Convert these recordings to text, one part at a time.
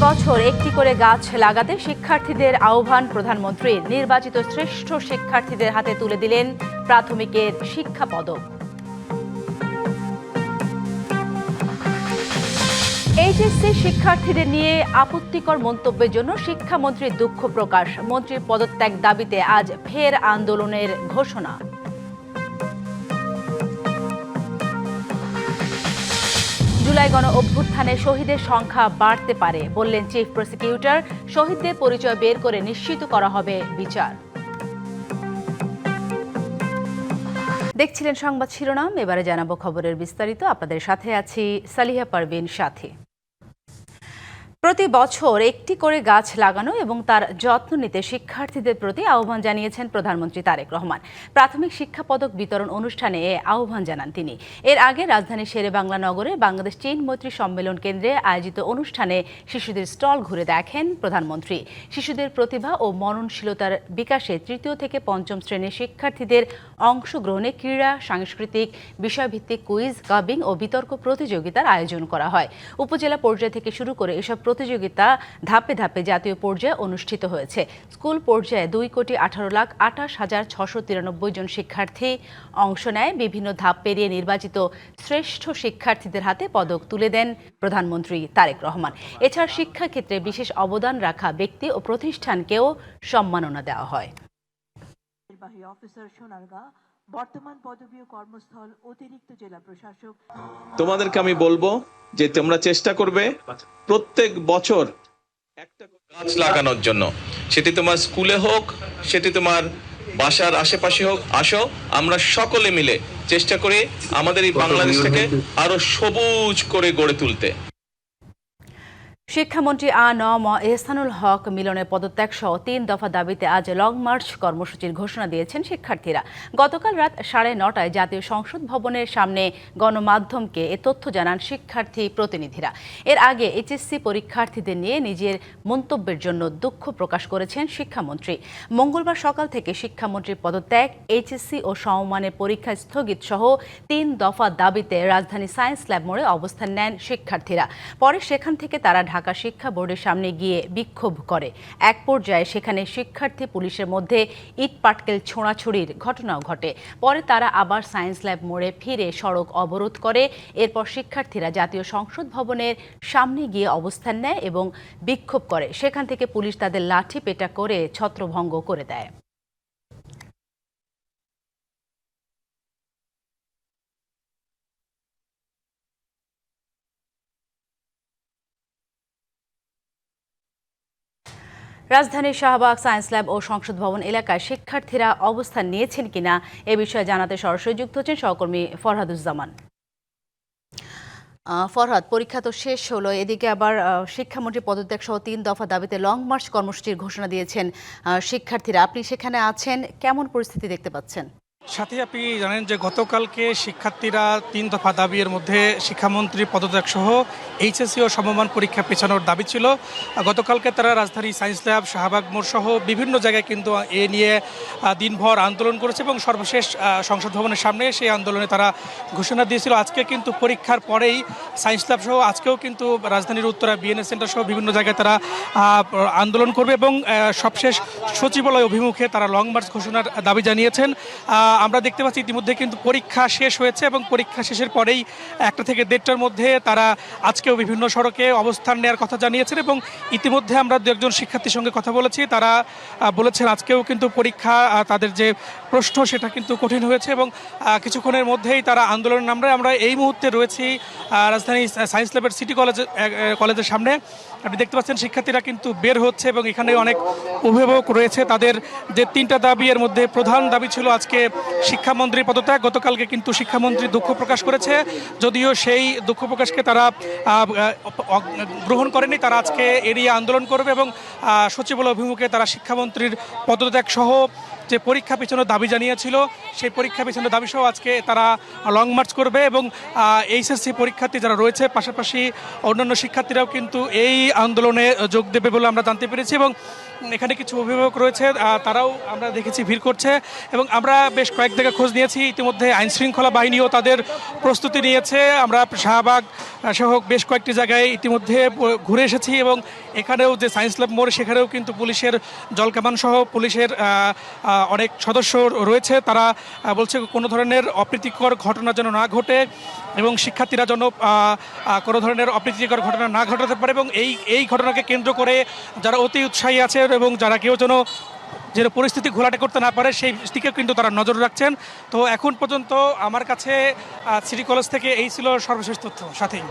বছর একটি করে গাছ লাগাতে শিক্ষার্থীদের আহ্বান প্রধানমন্ত্রীর। নির্বাচিত শ্রেষ্ঠ শিক্ষার্থীদের হাতে তুলে দিলেন প্রাথমিকের শিক্ষা পদক। এইচএসসি শিক্ষার্থীদের নিয়ে আপত্তিকর মন্তব্যের জন্য শিক্ষামন্ত্রীর দুঃখ প্রকাশ। মন্ত্রীর পদত্যাগ দাবিতে আজ ফের আন্দোলনের ঘোষণা। জুলাই গণ অভ্যুত্থানে শহীদের সংখ্যা বাড়তে পারে বললেন চিফ প্রসিকিউটর। শহীদদের পরিচয় বের করে নিশ্চিত করা হবে বিচার। দেখছিলেন সংবাদ শিরোনাম, এবারে জানাবো খবরের বিস্তারিত। আপনাদের সাথে আছি সালিহা পারভিন সাথী। প্রতি বছর একটি করে গাছ লাগানো এবং তার যত্ন নিতে শিক্ষার্থীদের প্রতি আহ্বান জানিয়েছেন প্রধানমন্ত্রী তারেক রহমান। প্রাথমিক শিক্ষা পদক বিতরণ অনুষ্ঠানে এ আহ্বান জানান তিনি। এর আগে রাজধানীর শেরেবাংলা নগরে বাংলাদেশ চীন মৈত্রী সম্মেলন কেন্দ্রে আয়োজিত অনুষ্ঠানে শিশুদের স্টল ঘুরে দেখেন প্রধানমন্ত্রী। শিশুদের প্রতিভা ও মননশীলতার বিকাশে তৃতীয় থেকে পঞ্চম শ্রেণীর শিক্ষার্থীদের অংশগ্রহণে ক্রীড়া, সাংস্কৃতিক, বিষয়ভিত্তিক কুইজ, কাবিং ও বিতর্ক প্রতিযোগিতার আয়োজন করা হয়। উপজেলা পর্যায় থেকে শুরু করে এসব প্রতিযোগিতা ধাপে ধাপে জাতীয় পর্যায়ে অনুষ্ঠিত হয়েছে। স্কুল পর্যায়ে 2,18,28,693 জন শিক্ষার্থী অংশ নেয়। বিভিন্ন ধাপ পেরিয়ে নির্বাচিত শ্রেষ্ঠ শিক্ষার্থীদের হাতে পদক তুলে দেন প্রধানমন্ত্রী তারেক রহমান। এছাড়া শিক্ষাক্ষেত্রে বিশেষ অবদান রাখা ব্যক্তি ও প্রতিষ্ঠানকেও সম্মাননা দেওয়া হয়। বর্তমান পদবী ও কর্মস্থল অতিরিক্ত জেলা প্রশাসক। তোমাদেরকে আমি বলবো যে তোমরা চেষ্টা করবে প্রত্যেক বছর একটা গাছ লাগানোর জন্য। সেটি তোমার স্কুলে হোক, সেটি তোমার বাসার আশেপাশে হোক। আসো আমরা সকলে মিলে চেষ্টা করি আমাদের এই বাংলাদেশটাকে আরো সবুজ করে গড়ে তুলতে। শিক্ষামন্ত্রী আ.ন.ম এহসানুল হক মিলনের পদত্যাগ সহ 3 দফা দাবিতে আজ লং মার্চ কর্মসূচির ঘোষণা দিয়েছেন শিক্ষার্থীরা। গতকাল রাত 9:30টায় জাতীয় সংসদ ভবনের সামনে গণমাধ্যমকে এ তথ্য জানান শিক্ষার্থী প্রতিনিধিরা। এর আগে এইচএসসি পরীক্ষার্থীদের নিয়ে নিজের মন্তব্যের জন্য দুঃখ প্রকাশ করেছেন শিক্ষামন্ত্রী। মঙ্গলবার সকাল থেকে শিক্ষামন্ত্রীর পদত্যাগ, এইচএসসি ও সমমানের পরীক্ষা স্থগিত সহ 3 দফা দাবিতে রাজধানী সায়েন্স ল্যাব মোড়ে অবস্থান নেন শিক্ষার্থীরা। পরে সেখান থেকে তারা ঢাকা শিক্ষা বোর্ডের সামনে গিয়ে বিক্ষোভ করে। এক পর্যায়ে সেখানে শিক্ষার্থী পুলিশের মধ্যে ইট পাটকেল ছোঁড়াছুড়ির ঘটনাও ঘটে। পরে তারা আবার সায়েন্স ল্যাব মোড়ে ফিরে সড়ক অবরোধ করে। এরপর শিক্ষার্থীরা জাতীয় সংসদ ভবনের সামনে গিয়ে অবস্থান নেয় এবং বিক্ষোভ করে। সেখান থেকে পুলিশ তাদের লাঠি পেটা করে ছত্রভঙ্গ করে দেয়। রাজধানীর শাহবাগ, সায়েন্স ল্যাব ও সংসদ ভবন এলাকায় শিক্ষার্থীরা অবস্থান নিয়েছেন কিনা এ বিষয়ে জানাতে সরাসরি যুক্ত হচ্ছেন সহকর্মী ফরহাদুজ্জামান। ফরহাদ, পরীক্ষা তো শেষ হলো, এদিকে আবার শিক্ষামন্ত্রী পদত্যাগ সহ 3 দফা দাবিতে লং মার্চ কর্মসূচির ঘোষণা দিয়েছেন শিক্ষার্থীরা। আপনি সেখানে আছেন, কেমন পরিস্থিতি দেখতে পাচ্ছেন? সাথে আপনি জানেন যে গতকালকে শিক্ষার্থীরা 3 দফা দাবির মধ্যে শিক্ষামন্ত্রী পদত্যাগ সহ এইচএসসি ও সমমান পরীক্ষা পেছানোর দাবি ছিল। গতকালকে তারা রাজধানী সায়েন্স ল্যাব, শাহবাগ মোড় সহ বিভিন্ন জায়গায় কিন্তু এ নিয়ে দিনভর আন্দোলন করেছে এবং সর্বশেষ সংসদ ভবনের সামনে সেই আন্দোলনে তারা ঘোষণা দিয়েছিল। আজকে কিন্তু পরীক্ষার পরেই সায়েন্স ল্যাব সহ আজকেও কিন্তু রাজধানীর উত্তরা বিএনএস সেন্টার সহ বিভিন্ন জায়গায় তারা আন্দোলন করবে এবং সবশেষ সচিবালয় অভিমুখে তারা লং মার্চ ঘোষণার দাবি জানিয়েছেন। আমরা দেখতে পাচ্ছি ইতিমধ্যে কিন্তু পরীক্ষা শেষ হয়েছে এবং পরীক্ষা শেষের পরেই 1টা থেকে 1:30টার মধ্যে তারা আজকেও বিভিন্ন সড়কে অবস্থান নেওয়ার কথা জানিয়েছেন এবং ইতিমধ্যে আমরা 2-একজন শিক্ষার্থীর সঙ্গে কথা বলেছি। তারা বলেছেন আজকেও কিন্তু পরীক্ষা, তাদের যে প্রশ্ন সেটা কিন্তু কঠিন হয়েছে এবং কিছুক্ষণের মধ্যেই তারা আন্দোলনের নামবে। আমরা এই মুহূর্তে রয়েছি রাজধানী সায়েন্স ল্যাবের সিটি কলেজের সামনে। আপনি দেখতে পাচ্ছেন শিক্ষার্থীরা কিন্তু বের হচ্ছে এবং এখানে অনেক অভিভাবক রয়েছে। তাদের যে 3টা দাবি, এর মধ্যে প্রধান দাবি ছিল আজকে শিক্ষামন্ত্রীর পদত্যাগ। গতকালকে কিন্তু শিক্ষামন্ত্রী দুঃখ প্রকাশ করেছে, যদিও সেই দুঃখ প্রকাশকে তারা গ্রহণ করেনি। তারা আজকে এড়িয়ে আন্দোলন করবে এবং সচিবালয় অভিমুখে তারা শিক্ষামন্ত্রীর পদত্যাগ সহ যে পরীক্ষা পেছানোর দাবি জানিয়েছিল সেই পরীক্ষা পেছানোর দাবি সহ আজকে তারা লং মার্চ করবে এবং এইচএসসি পরীক্ষার্থী যারা রয়েছে পাশাপাশি অন্যান্য শিক্ষার্থীরাও কিন্তু এই আন্দোলনে যোগ দেবে বলে আমরা জানতে পেরেছি এবং এখানে কিছু অভিভাবক রয়েছে, তারাও আমরা দেখেছি ভিড় করছে এবং আমরা বেশ কয়েক জায়গায় খোঁজ নিয়েছি। ইতিমধ্যে আইনশৃঙ্খলা বাহিনীও তাদের প্রস্তুতি নিয়েছে। আমরা শাহবাগ সহ বেশ কয়েকটি জায়গায় ইতিমধ্যে ঘুরে এসেছি এবং এখানেও যে সায়েন্স ল্যাব মোড় সেখানেও কিন্তু পুলিশের জলকামান সহ পুলিশের অনেক সদস্য রয়েছে। তারা বলছে কোনো ধরনের অপ্রীতিকর ঘটনা যেন না ঘটে এবং শিক্ষার্থীরা যেন কোনো ধরনের অপ্রীতিকর ঘটনা না ঘটাতে পারে এবং এই ঘটনাকে কেন্দ্র করে যারা অতি উৎসাহী আছে এবং যারা কেউ যেন পরিস্থিতি ঘোলাটে করতে না পারে সেই দিকে কিন্তু তারা নজর রাখছেন। তো এখন পর্যন্ত আমার কাছে সিটি কলেজ থেকে এই ছিল সর্বশেষ তথ্য। সাথেই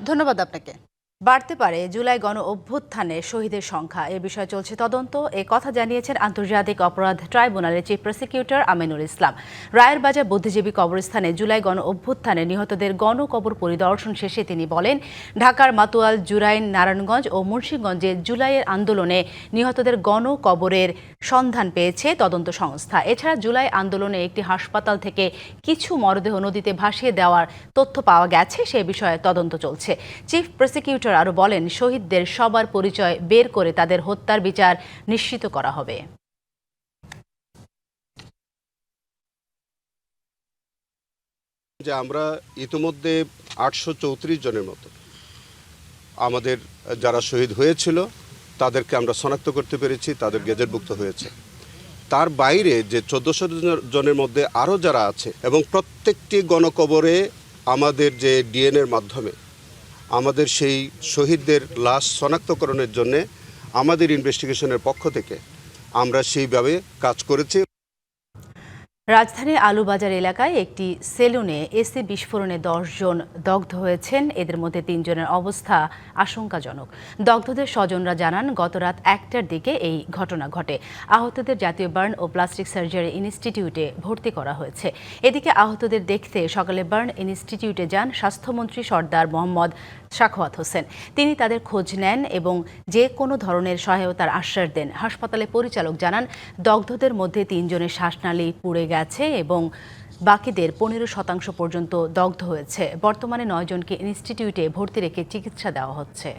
ধন্যবাদ আপনাকে। বাড়তে পারে জুলাই গণ অভ্যুত্থানে শহীদের সংখ্যা, এ বিষয়ে চলছে তদন্ত, এ কথা জানিয়েছেন আন্তর্জাতিক অপরাধ ট্রাইব্যুনালের চিফ প্রসিকিউটর আমিনুল ইসলাম। রায়ের বাজার বুদ্ধিজীবী কবরস্থানে জুলাই গণ অভ্যুত্থানে নিহতদের গণকবর পরিদর্শন শেষে তিনি বলেন, ঢাকার মাতুয়াল, জুরাইন, নারায়ণগঞ্জ ও মুন্সিগঞ্জে জুলাইয়ের আন্দোলনে নিহতদের গণকবরের সন্ধান পেয়েছে তদন্ত সংস্থা। এছাড়া জুলাই আন্দোলনে একটি হাসপাতাল থেকে কিছু মরদেহ নদীতে ভাসিয়ে দেওয়ার তথ্য পাওয়া গেছে, সে বিষয়ে তদন্ত চলছে। চিফ প্রসিকিউটর আরও বলেন, শহীদদের সবার পরিচয় বের করে তাদের হত্যার বিচার নিশ্চিত করা হবে। যে আমরা ইতিমধ্যে 834 জনের মতো আমাদের যারা শহীদ হয়েছিল তাদেরকে আমরা শনাক্ত করতে পেরেছি, তাদের গেজেটভুক্ত হয়েছে। তার বাইরে যে 1400 জনের মধ্যে আরও যারা আছে এবং প্রত্যেকটি গণকবরে আমাদের যে ডিএনএর মাধ্যমে আমাদের সেই শহীদদের লাশ শনাক্তকরণের জন্য আমাদের ইনভেস্টিগেশনের পক্ষ থেকে আমরা সেইভাবে কাজ করেছি। রাজধানীর আলুবাজার এলাকায় একটি সেলুনে এসি বিস্ফোরণে 10 জন দগ্ধ হয়েছেন। এদের মধ্যে 3 জনের অবস্থা আশঙ্কাজনক। দগ্ধদের স্বজনরা জানান, গতরাত 1টার দিকে এই ঘটনা ঘটে। আহতদের জাতীয় বার্ন ও প্লাস্টিক সার্জারি ইনস্টিটিউটে ভর্তি করা হয়েছে। এদিকে আহতদের দেখতে সকালে বার্ন ইনস্টিটিউটে যান স্বাস্থ্যমন্ত্রী সর্দার মোহাম্মদ সাখাওয়াত হোসেন। তিনি তাদের খোঁজ নেন এবং যে কোনো ধরনের সহায়তার আশ্বাস দেন। হাসপাতালের পরিচালক জানান, দগ্ধদের মধ্যে 3 জনের শ্বাসনালী পুড়ে গেছে এবং বাকিদের 15% পর্যন্ত দগ্ধ হয়েছে। বর্তমানে 9 জনকে ইনস্টিটিউটে ভর্তি রেখে চিকিৎসা দেওয়া হচ্ছে।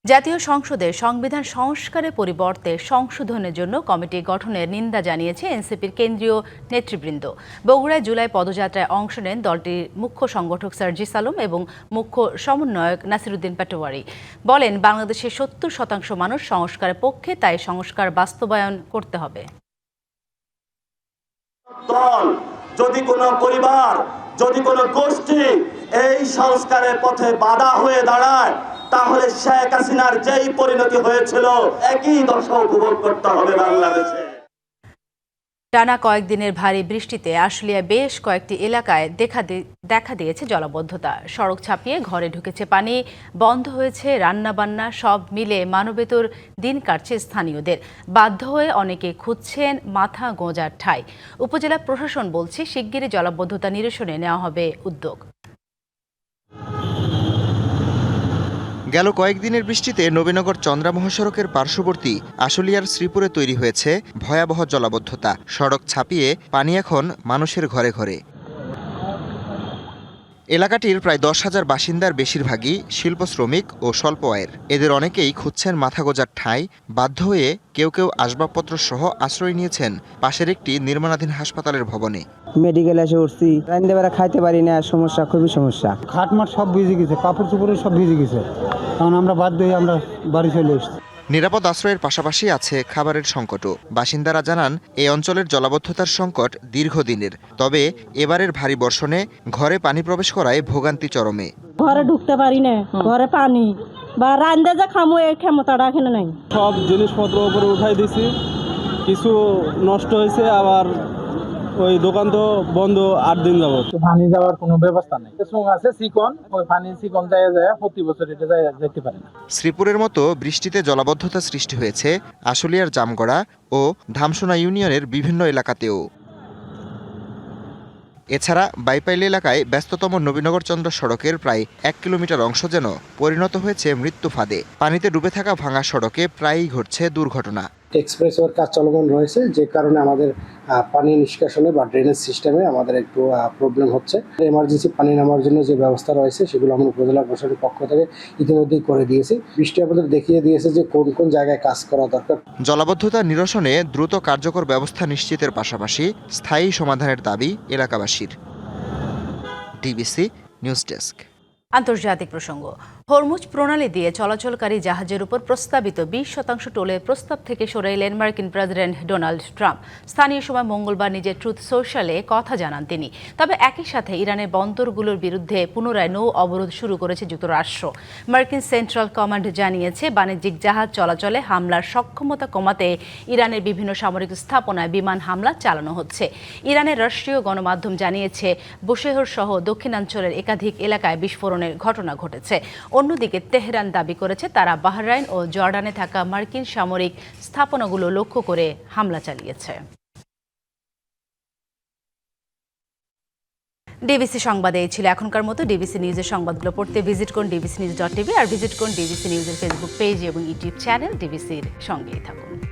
জাতীয় সংসদে সংবিধান সংস্কারের পরিবর্তে সংশোধনের জন্য কমিটি গঠনের নিন্দা জানিয়েছে এনসিপির কেন্দ্রীয় নেতৃবৃন্দ। বগুড়ায় জুলাই পদযাত্রায় অংশ নেন দলটির মুখ্য সংগঠক সার্জিস আলম এবং মুখ্য সমন্বয়ক নাসিরুদ্দিন পাটোয়ারি। বলেন, বাংলাদেশের 70% মানুষ সংস্কারের পক্ষে, তাই সংস্কার বাস্তবায়ন করতে হবে। দল, যদি কোনো পরিবার, যদি কোনো গোষ্ঠী এই সংস্কারের পথে বাধা হয়ে দাঁড়ায়, তাহলে শেখ হাসিনার যেই পরিণতি হয়েছিল একই দশা উপভোগ করতে হবে বাংলাদেশে। টানা কয়েকদিনের ভারী বৃষ্টিতে আশুলিয়ায় বেশ কয়েকটি এলাকায় দেখা দিয়েছে জলাবদ্ধতা। সড়ক ছাপিয়ে ঘরে ঢুকেছে পানি, বন্ধ হয়েছে রান্নাবান্না, সব মিলে মানবেতর দিন কাটছে স্থানীয়দের। বাধ্য হয়ে অনেকে খুঁজছেন মাথা গোঁজার ঠাঁই। উপজেলা প্রশাসন বলছে, শিগগিরই জলাবদ্ধতা নিরসনে নেওয়া হবে উদ্যোগ। গেল কয়েকদিনের বৃষ্টিতে নবীনগর চন্দ্রা মহাসড়কের পার্শ্ববর্তী আশুলিয়ার শ্রীপুরে তৈরি হয়েছে ভয়াবহ জলাবদ্ধতা। সড়ক ছাপিয়ে পানি এখন মানুষের ঘরে ঘরে। এলাকাটির প্রায় 10,000 বাসিন্দার বেশিরভাগই শিল্প শ্রমিক ও স্বল্প আয়ের। এদের অনেকেই খুঁজছেন মাথা গোঁজার ঠাঁই। বাধ্য হয়ে কেউ কেউ আসবাবপত্র সহ আশ্রয় নিয়েছেন পাশের একটি নির্মাণাধীন হাসপাতালের ভবনে। মেডিকেল এসে উঠছি, রান্না বেড়া খাইতে পারি না, সমস্যা, খুবই সমস্যা। খাটমাট সব ভিজে গেছে, কাপড় চোপড় সব ভিজে গেছে, কারণ আমরা বাধ্য হয়ে আমরা বাড়ি চলে এসেছি। নিরাপদ আশ্রয়ের পাশাপাশি আছে খাবারের সংকটও। বাসিন্দারা জানান, এই অঞ্চলের জলাবদ্ধতার সংকট দীর্ঘদিনের। তবে এবারের ভারী বর্ষণে ঘরে পানি প্রবেশ করায় ভোগান্তি চরমে। ঘরে ঢুকতে পারি না, ঘরে পানি বা রান্দা যে খামো এই ক্ষমতাটা এখানে নাই। সব জিনিসপত্র উপরে উঠাই দিছি, কিছু নষ্ট হয়েছে, আবার ওই দোকান তো বন্ধ 8 দিন যাবত। পানি যাওয়ার কোনো ব্যবস্থা নেই। আছে চিকন, ওই পানি চিকন যায় প্রতি বছর এটা যেতে পারে না। শ্রীপুরের মতো বৃষ্টিতে জলাবদ্ধতা সৃষ্টি হয়েছে আশুলিয়ার জামগড়া ও ধামসোনা ইউনিয়নের বিভিন্ন এলাকাতেও। এছাড়া বাইপাইল এলাকায় ব্যস্ততম নবীনগর চন্দ্র সড়কের প্রায় 1 কিলোমিটার অংশ যেন পরিণত হয়েছে মৃত্যু ফাঁদে। পানিতে ডুবে থাকা ভাঙা সড়কে প্রায়ই ঘটছে দুর্ঘটনা। এক্সপ্রেসওয়ের কাজ চলমান রয়েছে, যে কারণে আমাদের পানি নিষ্কাশনে বা ড্রেনেজ সিস্টেমে আমাদের একটু প্রবলেম হচ্ছে। এমার্জেন্সি পানি নামার জন্য যে ব্যবস্থা রয়েছে সেগুলো আমরা উপজেলা প্রশাসনের পক্ষ থেকে ইতিমধ্যেই করে দিয়েছি। বৃষ্টি আমাদের দেখিয়ে দিয়েছে যে কোন কোন জায়গায় কাজ করা দরকার। জলাবদ্ধতা নিরসনে দ্রুত কার্যকর ব্যবস্থা নিশ্চিতের পাশাপাশি স্থায়ী সমাধানের দাবি এলাকাবাসীর। DBC news desk. আন্তর্জাতিক প্রসঙ্গ। হরমুজ প্রণালী দিয়ে চলাচলকারী জাহাজের উপর প্রস্তাবিত 20% টোলের প্রস্তাব থেকে সরে এলেন মার্কিন প্রেসিডেন্ট ডোনাল্ড ট্রাম্প। স্থানীয় সময় মঙ্গলবার নিজের ট্রুথ সোশ্যালে কথা জানান তিনি। তবে একই সাথে ইরানের বন্দরগুলোর বিরুদ্ধে পুনরায় নৌ অবরোধ শুরু করেছে যুক্তরাষ্ট্র। মার্কিন সেন্ট্রাল কমান্ড জানিয়েছে, বাণিজ্যিক জাহাজ চলাচলে হামলার সক্ষমতা কমাতে ইরানের বিভিন্ন সামরিক স্থাপনায় বিমান হামলা চালানো হচ্ছে। ইরানের রাষ্ট্রীয় গণমাধ্যম জানিয়েছে, বুশেহর সহ দক্ষিণাঞ্চলের একাধিক এলাকায় বিস্ফোরণের ঘটনা ঘটেছে। অন্যদিকে তেহরান দাবি করেছে তারা বাহরাইন ও জর্ডানে থাকা মার্কিন সামরিক স্থাপনাগুলো লক্ষ্য করে হামলা চালিয়েছে। ডিবিসি সংবাদে এই ছিল এখনকার মতো। ডিবিসি নিউজের সংবাদগুলো পড়তে ভিজিট করুন dbcnews.tv আর ভিজিট করুন ডিবিসি নিউজের ফেসবুক পেজ এবং ইউটিউব চ্যানেল। ডিবিসির সঙ্গেই থাকুন।